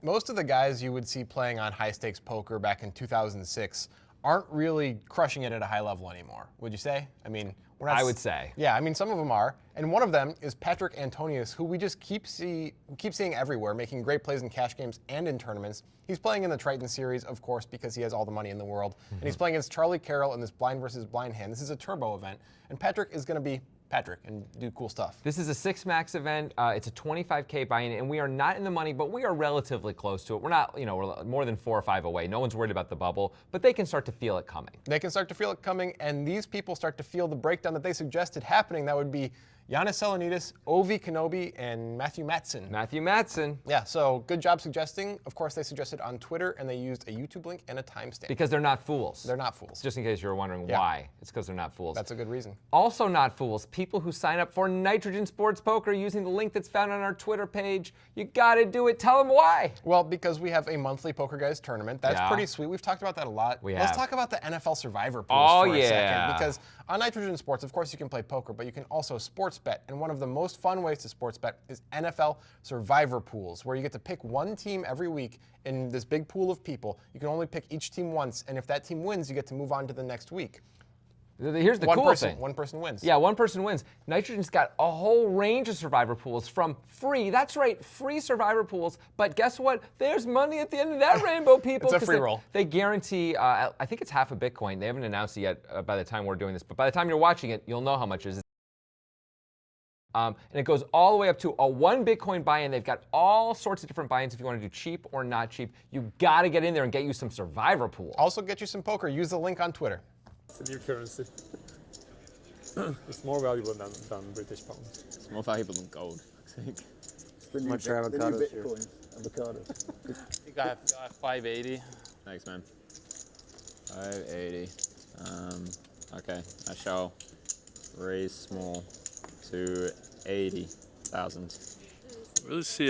most of the guys you would see playing on high-stakes poker back in 2006 aren't really crushing it at a high level anymore, would you say? I mean, I would say. Yeah, I mean, some of them are. And one of them is Patrik Antonius, who we just keep seeing everywhere, making great plays in cash games and in tournaments. He's playing in the Triton series, of course, because he has all the money in the world. And he's playing against Charlie Carrel in this blind versus blind hand. This is a turbo event. And Patrik is going to be Patrik and do cool stuff. This is a 6-max event. It's a 25K buy-in, and we are not in the money, but we are relatively close to it. We're not, we're more than 4 or 5 away. No one's worried about the bubble, but they can start to feel it coming. They can start to feel it coming, and these people start to feel the breakdown that they suggested happening. That would be Giannis Selenidis, Ovi Kenobi, and Matthew Matson. Matthew Matson. Yeah, so good job suggesting. Of course, they suggested on Twitter, and they used a YouTube link and a timestamp. Because they're not fools. They're not fools. Just in case you were wondering why. It's because they're not fools. That's a good reason. Also not fools, people who sign up for Nitrogen Sports Poker using the link that's found on our Twitter page. You gotta do it. Tell them why. Well, because we have a monthly Poker Guys tournament. That's pretty sweet. We've talked about that a lot. Let's talk about the NFL Survivor pools for a second. Because on Nitrogen Sports, of course, you can play poker, but you can also sports bet. And one of the most fun ways to sports bet is NFL Survivor pools, where you get to pick one team every week in this big pool of people. You can only pick each team once, and if that team wins, you get to move on to the next week. Here's the cool thing. One person wins. Yeah, one person wins. Nitrogen's got a whole range of Survivor pools from free, that's right, free Survivor pools. But guess what? There's money at the end of that rainbow, people. It's a free roll. They guarantee, I think it's half a Bitcoin. They haven't announced it yet by the time we're doing this. But by the time you're watching it, you'll know how much it is. And it goes all the way up to a 1 Bitcoin buy-in. They've got all sorts of different buy-ins if you want to do cheap or not cheap. You got to get in there and get you some Survivor pool. Also get you some poker. Use the link on Twitter. It's a new currency. It's more valuable than British pound. It's more valuable than gold, I think. The new Bitcoin. Avocado. I think I have 580. Thanks, man. 580. Okay, I shall raise small to 80,000. I really see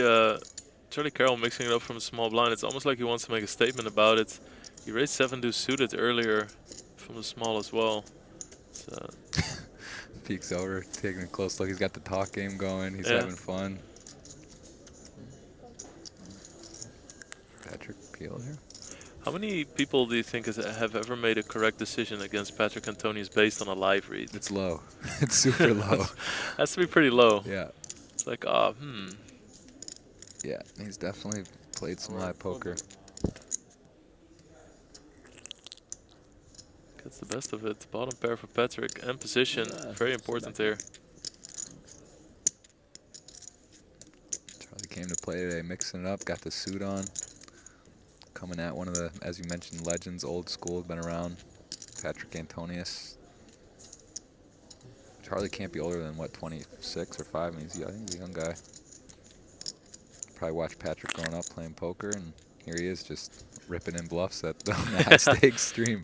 Charlie Carrel mixing it up from a small blind. It's almost like he wants to make a statement about it. He raised 7 deuce suited earlier from the small as well. Peeks over, taking a close look. He's got the talk game going. He's having fun. Patrik Peel here. How many people do you think have ever made a correct decision against Patrik Antonius based on a live read? It's low. It's super low. Has to be pretty low. Yeah. It's like, Yeah, he's definitely played some live poker. Gets the best of it. Bottom pair for Patrik and position. Very important here. Charlie came to play today, mixing it up, got the suit on. Coming at one of the, as you mentioned, legends, old school, been around. Patrik Antonius. Charlie can't be older than, what, 26 or 5? I mean, I think he's a young guy. Probably watched Patrik growing up playing poker, and here he is just ripping in bluffs at the high stakes stream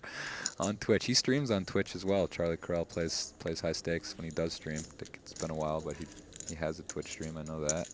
on Twitch. He streams on Twitch as well. Charlie Carrel plays high stakes when he does stream. I think it's been a while, but he has a Twitch stream, I know that.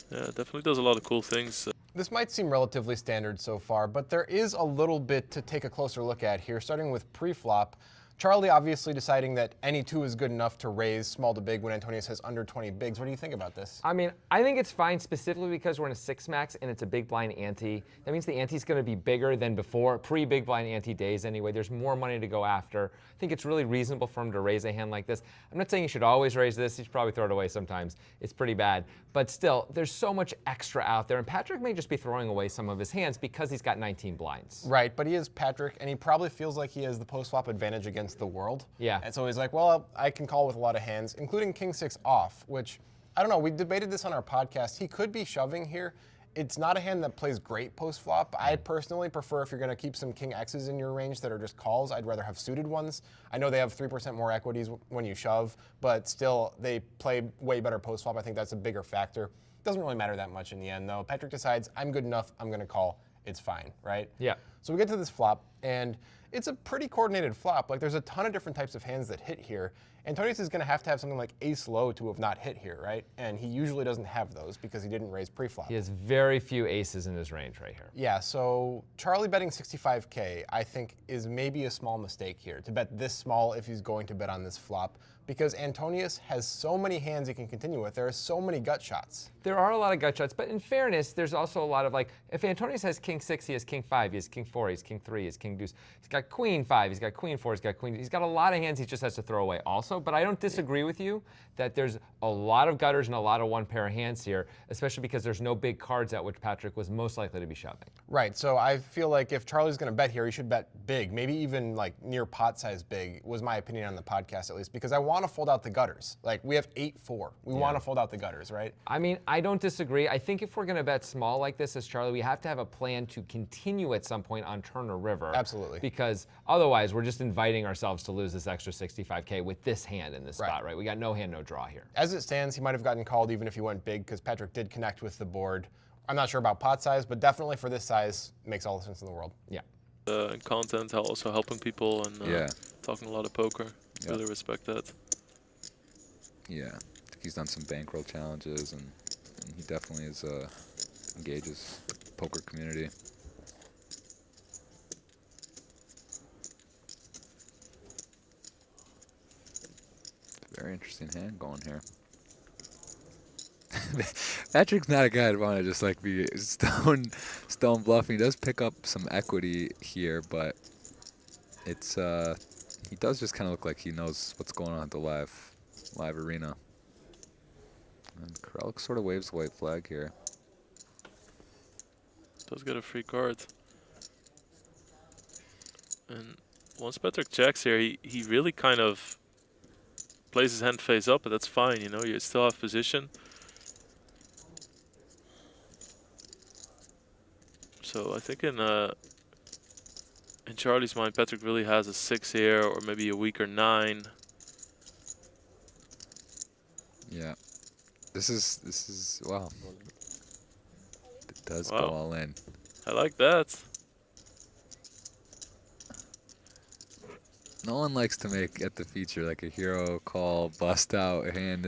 Yeah, definitely does a lot of cool things. This might seem relatively standard so far, but there is a little bit to take a closer look at here, starting with preflop. Charlie obviously deciding that any 2 is good enough to raise small to big when Antonius has under 20 bigs. What do you think about this? I mean, I think it's fine specifically because we're in a 6-max and it's a big blind ante. That means the ante's going to be bigger than before, pre-big blind ante days anyway. There's more money to go after. I think it's really reasonable for him to raise a hand like this. I'm not saying you should always raise this. You should probably throw it away sometimes. It's pretty bad. But still, there's so much extra out there. And Patrik may just be throwing away some of his hands because he's got 19 blinds. Right, but he is Patrik, and he probably feels like he has the post-flop advantage against the world. Yeah. And so he's like, well, I can call with a lot of hands, including King 6 off, which, I don't know, we debated this on our podcast. He could be shoving here. It's not a hand that plays great post-flop. I personally prefer, if you're going to keep some King X's in your range that are just calls, I'd rather have suited ones. I know they have 3% more equities when you shove, but still, they play way better post-flop. I think that's a bigger factor. Doesn't really matter that much in the end, though. Patrik decides, I'm good enough, I'm going to call. It's fine, right? Yeah. So we get to this flop. And it's a pretty coordinated flop. Like, there's a ton of different types of hands that hit here. Antonius is going to have something like ace low to have not hit here, right? And he usually doesn't have those because he didn't raise pre-flop. He has very few aces in his range right here. Yeah, so Charlie betting 65K, I think, is maybe a small mistake here, to bet this small if he's going to bet on this flop, because Antonius has so many hands he can continue with. There are so many gut shots. There are a lot of gut shots, but in fairness, there's also a lot of, like, if Antonius has king 6, he has king 5, he has king 4, he has king 3, he has king deuce. He's got queen 5, he's got queen 4, he's got queen. He's got a lot of hands he just has to throw away also, but I don't disagree with you that there's a lot of gutters and a lot of one pair of hands here, especially because there's no big cards at which Patrik was most likely to be shoving. Right, so I feel like if Charlie's going to bet here, he should bet big, maybe even like near pot size big, was my opinion on the podcast at least, because I want to fold out the gutters. Like, we have 8-4. We want to fold out the gutters, right? I mean, I don't disagree. I think if we're going to bet small like this as Charlie, we have to have a plan to continue at some point on turn or river. Absolutely. Because otherwise, we're just inviting ourselves to lose this extra 65K with this hand in this spot, right? We got no hand, no draw here. As it stands, he might have gotten called even if he went big, because Patrik did connect with the board. I'm not sure about pot size, but definitely for this size, makes all the sense in the world. Yeah. Content, also helping people and talking a lot of poker. Really respect that. Yeah, I think he's done some bankroll challenges, and he definitely is engages the poker community. Very interesting hand going here. Patrick's not a guy I'd want to just like be stone bluffing. He does pick up some equity here, but it's he does just kind of look like he knows what's going on at the live arena. And Carrel sort of waves the white flag here. Does get a free card. And once Patrik checks here, he really kind of plays his hand face up, but that's fine, you know, you still have position. So I think in Charlie's mind, Patrik really has a 6 here, or maybe a weaker 9. Yeah, this is wow. It does go all in. I like that. No one likes to make at the feature like a hero call, bust out a hand.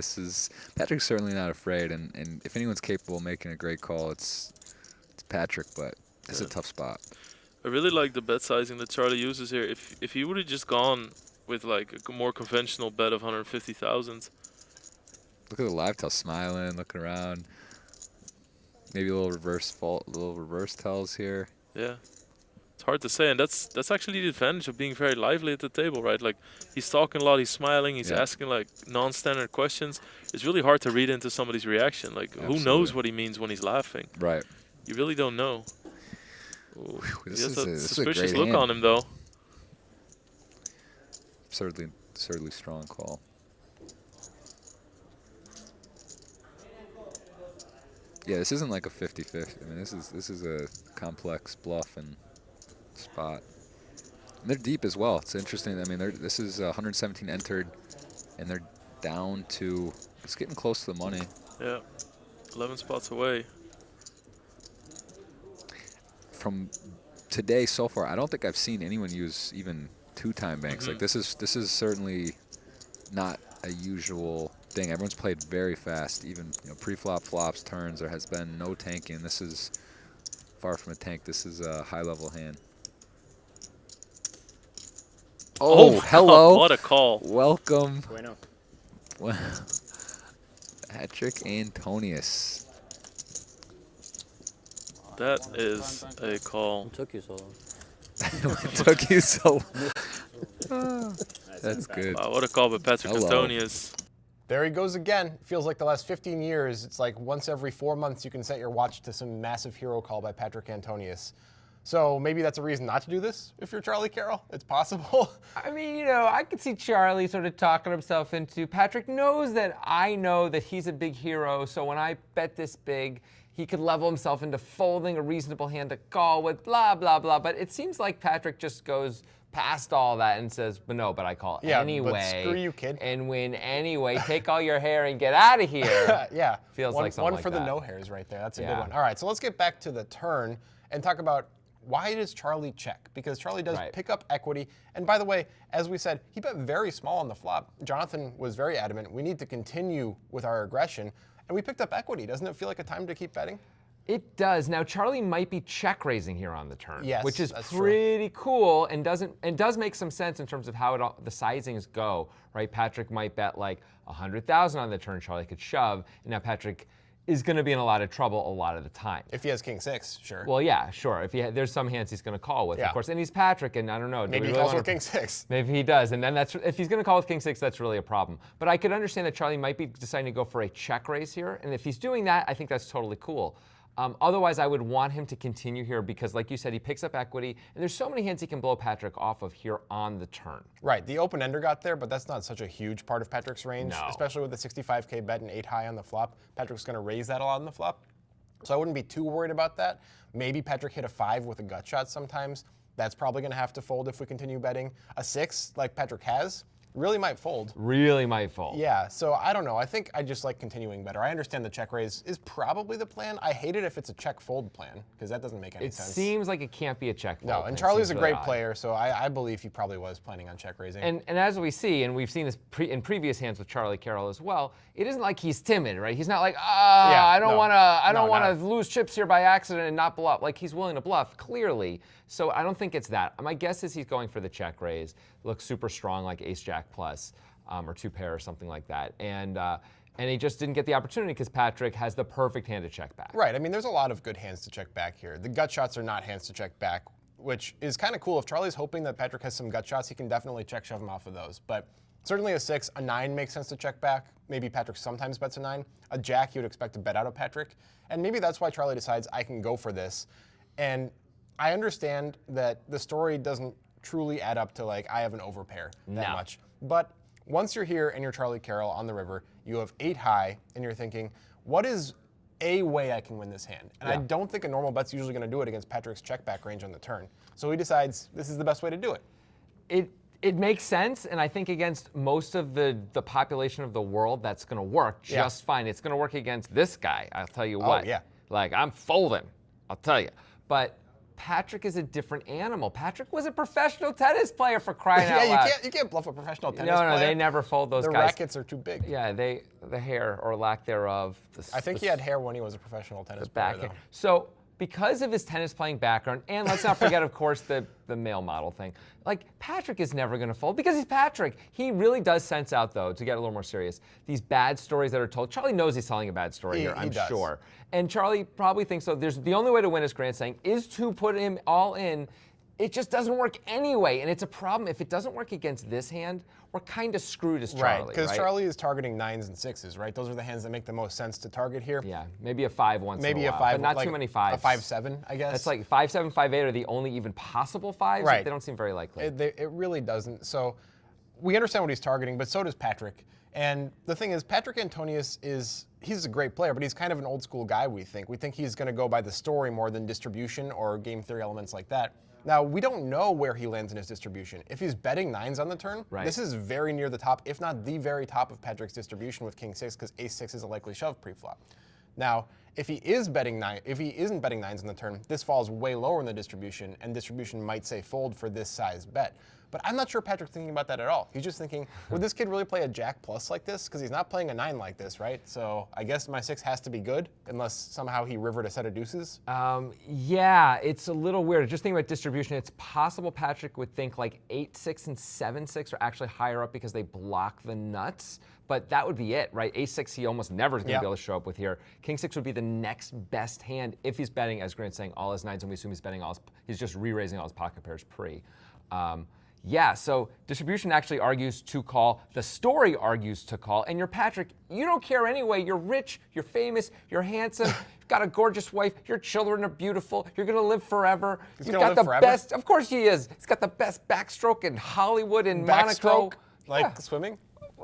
Patrick's certainly not afraid, and if anyone's capable of making a great call, it's Patrik, but it's a tough spot. I really like the bet sizing that Charlie uses here. If he would have just gone with like a more conventional bet of 150,000. Look at the live tell smiling, looking around. Maybe a little reverse tells here. Yeah. It's hard to say, and that's actually the advantage of being very lively at the table, right? Like, he's talking a lot, he's smiling, he's asking like non-standard questions. It's really hard to read into somebody's reaction. Like, who knows what he means when he's laughing? Right. You really don't know. Ooh, he has a suspicious look on him, though. Absurdly strong call. Yeah, this isn't like a 50-50. I mean, this is a complex bluff and spot. And they're deep as well. It's interesting. I mean, this is 117 entered, and they're down to. It's getting close to the money. Yeah, 11 spots away. From today so far, I don't think I've seen anyone use even 2-time banks. Like this is certainly not a usual thing. Everyone's played very fast. Even pre-flop, flops, turns. There has been no tanking. This is far from a tank. This is a high-level hand. Oh, hello. What a call. Welcome. Bueno. Wow. Patrik Antonius. That is a call. It took you so long. It took you so long. That's good. Wow, what a call by Patrik Antonius. There he goes again. Feels like the last 15 years, it's like once every 4 months you can set your watch to some massive hero call by Patrik Antonius. So maybe that's a reason not to do this if you're Charlie Carrel. It's possible. I mean, I could see Charlie sort of talking himself into, Patrik knows that I know that he's a big hero, so when I bet this big, he could level himself into folding a reasonable hand to call with blah, blah, blah. But it seems like Patrik just goes past all that and says, but I call anyway. But screw you, kid. And win anyway. Take all your hair and get out of here. Yeah. Feels like something one like for that. the no hairs right there. That's a good one. All right, so let's get back to the turn and talk about why does Charlie check? Because Charlie does Right. pick up equity. And by the way, as we said, he bet very small on the flop. Jonathan was very adamant, we need to continue with our aggression. And we picked up equity. Doesn't it feel like a time to keep betting? It does. Now Charlie might be check raising here on the turn, Yes, which is that's true. pretty cool and does make some sense in terms of how the sizings go, right? Patrick might bet like 100,000 on the turn. Charlie could shove, and now Patrick is going to be in a lot of trouble a lot of the time. If he has king six, sure. Well, yeah, sure. If there's some hands he's going to call with, Yeah. of course, and he's Patrick, and I don't know. do Maybe we he really calls wanna- with king six. Maybe he does, and then if he's going to call with king six, that's really a problem. But I could understand that Charlie might be deciding to go for a check raise here, and if he's doing that, I think that's totally cool. Otherwise, I would want him to continue here because, like you said, he picks up equity, and there's so many hands he can blow Patrick off of here on the turn. Right, the open ender got there, but that's not such a huge part of Patrick's range, No. especially with the 65K bet and 8 high on the flop. Patrick's going to raise that a lot on the flop, so I wouldn't be too worried about that. Maybe Patrick hit a 5 with a gut shot sometimes. That's probably going to have to fold if we continue betting. A 6, like Patrick has, really might fold. Really might fold. Yeah, so I don't know. I think I just like continuing better. I understand the check raise is probably the plan. I hate it if it's a check fold plan because that doesn't make any It sense. seems like it can't be a check fold. No, and It Charlie's a seems great really odd. player, so I believe he probably was planning on check raising. And as we see, and we've seen this in previous hands with Charlie Carrel as well, it isn't like he's timid, right? He's not like, I don't want to lose chips here by accident and not bluff. Like he's willing to bluff clearly. So I don't think it's that. My guess is he's going for the check raise. Looks super strong, like ace jack plus, or 2 pair or something like that. And he just didn't get the opportunity because Patrick has the perfect hand to check back. Right. I mean, there's a lot of good hands to check back here. The gut shots are not hands to check back, which is kind of cool. If Charlie's hoping that Patrick has some gut shots, he can definitely check shove him off of those. But certainly a 6, a 9 makes sense to check back. Maybe Patrick sometimes bets a 9. A jack, you would expect to bet out of Patrick. And maybe that's why Charlie decides I can go for this. And I understand that the story doesn't truly add up to like I have an overpair that No. much. But once you're here and you're Charlie Carrel on the river, you have 8 high, and you're thinking, what is a way I can win this hand? And I don't think a normal bet's usually going to do it against Patrick's check back range on the turn. So he decides this is the best way to do it. It makes sense, and I think against most of the population of the world, that's going to work just fine. It's going to work against this guy, I'll tell you what. yeah. Like, I'm folding, I'll tell you. But Patrick is a different animal. Patrick was a professional tennis player, for crying out loud. You can't bluff a professional tennis No, player. they never fold those The guys. rackets are too big. Yeah, the hair or lack thereof. I think he had hair when he was a professional tennis player, though. So because of his tennis playing background, and let's not forget, of course, the male model thing, like Patrick is never going to fold because he's Patrick. He really does sense out, though, to get a little more serious, these bad stories that are told. Charlie knows he's telling a bad story here, I'm does. sure. And Charlie probably thinks so. The only way to win his Grand Slam is to put him all in. It just doesn't work anyway, and it's a problem. If it doesn't work against this hand, we're kind of screwed as Charlie, Right, because Charlie is targeting 9s and 6s, right? Those are the hands that make the most sense to target here. Yeah, maybe a 5 once Maybe in a a while, 5, but not like too many 5s. A 5-7, I guess. That's like 5-7, 5-8 are the only even possible 5s. Right. They don't seem very likely. It really doesn't. So we understand what he's targeting, but so does Patrick. And the thing is, Patrik Antonius he's a great player, but he's kind of an old school guy, we think. We think he's going to go by the story more than distribution or game theory elements like that. Now, we don't know where he lands in his distribution. If he's betting 9s on the turn, this is very near the top, if not the very top of Patrick's distribution with king 6, because ace 6 is a likely shove preflop. Now, if he isn't betting 9s on the turn, this falls way lower in the distribution, and distribution might say fold for this size bet. But I'm not sure Patrick's thinking about that at all. He's just thinking, would this kid really play a jack plus like this? Because he's not playing a 9 like this, right? So I guess my 6 has to be good, unless somehow he rivered a set of deuces. Yeah, it's a little weird. Just thinking about distribution, it's possible Patrick would think like 8-6 and 7-6 are actually higher up because they block the nuts. But that would be it, right? Ace 6 he almost never is going to be able to show up with here. King 6 would be the next best hand if he's betting, as Grant's saying, all his 9s, and we assume he's just re-raising all his pocket pairs pre. Yeah, so distribution actually argues to call. The story argues to call. And you're Patrick. You don't care anyway. You're rich. You're famous. You're handsome. You've got a gorgeous wife. Your children are beautiful. You're going to live forever. He's You've gonna got live the forever? best. Of course he is. He's got the best backstroke in Hollywood and Monaco. Backstroke? Like swimming?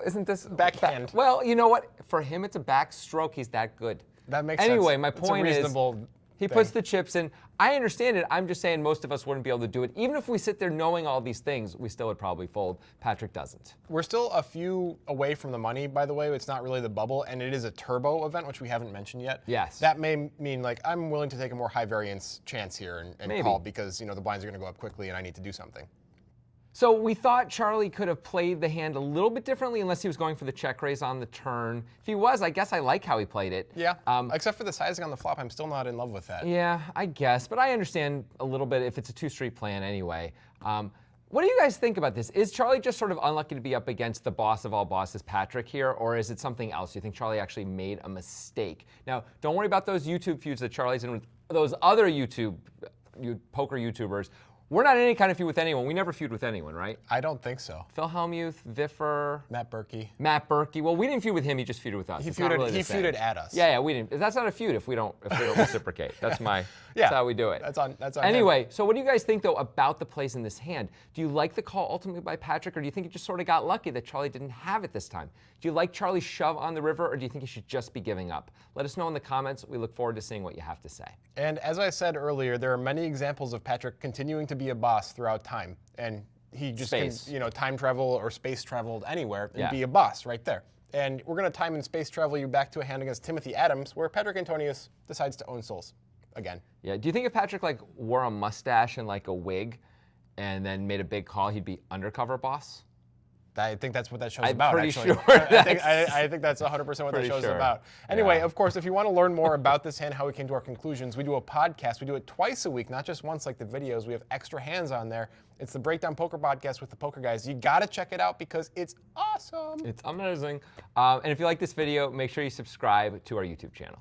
Isn't this Backhand. Well, you know what? For him, it's a backstroke. He's that good. That makes sense. Anyway, my It's a point is, reasonable He puts the chips in. I understand it. I'm just saying most of us wouldn't be able to do it. Even if we sit there knowing all these things, we still would probably fold. Patrik doesn't. We're still a few away from the money, by the way. It's not really the bubble, and it is a turbo event, which we haven't mentioned yet. Yes. That may mean like I'm willing to take a more high variance chance here and call because, you know, the blinds are going to go up quickly and I need to do something. So we thought Charlie could have played the hand a little bit differently unless he was going for the check raise on the turn. If he was, I guess I like how he played it. Yeah, except for the sizing on the flop, I'm still not in love with that. Yeah, I guess, but I understand a little bit if it's a 2-street plan anyway. What do you guys think about this? Is Charlie just sort of unlucky to be up against the boss of all bosses, Patrik, here, or is it something else? Do you think Charlie actually made a mistake? Now, don't worry about those YouTube feuds that Charlie's in with those other poker YouTubers. We're not in any kind of feud with anyone. We never feud with anyone, right? I don't think so. Phil Hellmuth, Viffer. Matt Berkey. Matt Berkey. Well, we didn't feud with him. He just feuded with us. He feuded at us. Yeah, we didn't. That's not a feud if we don't reciprocate. That's that's how we do it. That's on Anyway, him. So what do you guys think though about the plays in this hand? Do you like the call ultimately by Patrik, or do you think it just sort of got lucky that Charlie didn't have it this time? Do you like Charlie's shove on the river, or do you think he should just be giving up? Let us know in the comments. We look forward to seeing what you have to say. And as I said earlier, there are many examples of Patrik continuing to be a boss throughout time, and he just can, you know, time travel or space traveled anywhere and be a boss right there. And we're going to time and space travel you back to a hand against Timothy Adams, where Patrik Antonius decides to own souls again. Yeah. Do you think if Patrik like wore a mustache and like a wig, and then made a big call, he'd be undercover boss? I think that's what that show's about, pretty actually. sure I think that's 100% what that show's about. Anyway, of course, if you want to learn more about this hand, how we came to our conclusions, we do a podcast. We do it twice a week, not just once like the videos. We have extra hands on there. It's the Breakdown Poker Podcast with the Poker Guys. You got to check it out because it's awesome. It's amazing. And if you like this video, make sure you subscribe to our YouTube channel.